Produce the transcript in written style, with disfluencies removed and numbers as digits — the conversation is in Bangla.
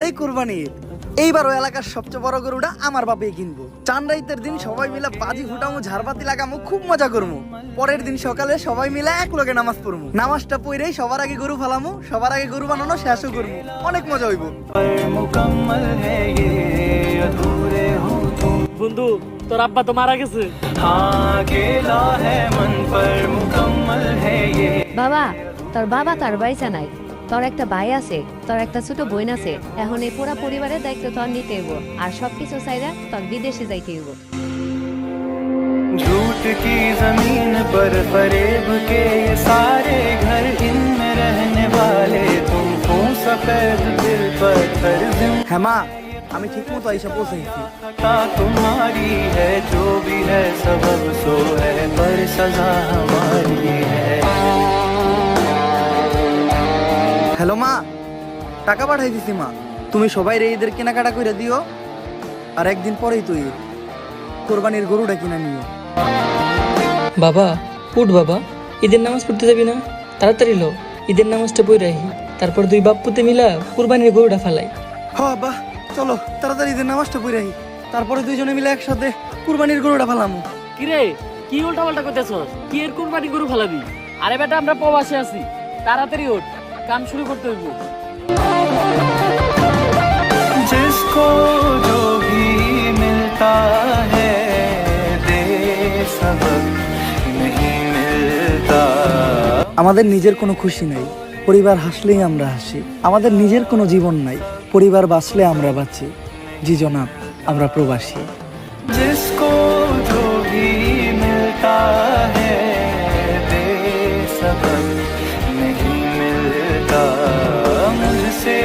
সামনেটাই কুরবানি ঈদ। এইবারও এলাকার সবচেয়ে বড় গরুটা আমার বাপেই কিনবো। চান রাইতের দিন সবাই মিলে বাজি ফুটামো, ঝাড়বাতি লাগামো, খুব মজা করবো। পরের দিন সকালে সবাই মিলে এক লগে নামাজ পড়বো। নামাজটা পড়েই সবার আগে গরু ফালামো, সবার আগে গরু বানানো শেষও করবো। অনেক মজা হইব। বন্ধু, তোর আব্বা তো মারা গেছে। বাবা, তোর বাবা তার বাইসা নাই। তোর একটা ভাই আছে, তোর একটা ছোট বোন আছে। এখন এই পুরা পরিবারের দায়িত্ব তোর নিতে হইব, আর সবকিছু চাইরা তোর বিদেশে যাইতে হইব। झूठ की जमीन पर फरेब के ये सारे घर इनमें रहने वाले तुमको सफेद दिल पर হ্যাঁ মা, আমি ঠিক মতো আইসা পৌঁছাইছি। तुम्हारी है जो भी है सबब सो है पर सजा हमारी है। হ্যালো মা, টাকা পাঠাই দিছি মা। তুমি সবাই রে ঈদের কেনাকাটা করে দিও, আর একদিন পরেই তো ঈদ। কোরবানির গরুটা কিনা নিও। বাবা উঠ বাবা, ঈদের নামাজ পড়তে যাবি না? তাড়াতাড়ি লো, ঈদের নামাজটা পড়ে রাখি, তারপর দুই বাপ পুতে মিলা কুরবানির গরুটা ফালাই। হ বাহ, চলো তাড়াতাড়ি ঈদের নামাজটা পড়ে আহি, তারপরে দুইজনে মিলে একসাথে কুরবানির গরুটা ফালামু। কিরে, কি উল্টা পাল্টা করতেছস? কি এর কুরবানি গরু ফালাবি? আরে বেটা, আমরা প্রবাসে আছি, তাড়াতাড়ি ওঠ, কাম শুরু করতে হইব। जिसको जो भी मिलता है दे सबक नहीं मिलता। আমাদের নিজের কোনো খুশি নাই, পরিবার হাসলেই আমরা হাসি। আমাদের নিজের কোনো জীবন নাই, পরিবার বাঁচলে আমরা বাঁচি। জি জনাব, আমরা প্রবাসী। जिसको जो भी मिलता है दे सबक नहीं मिलता। मुझसे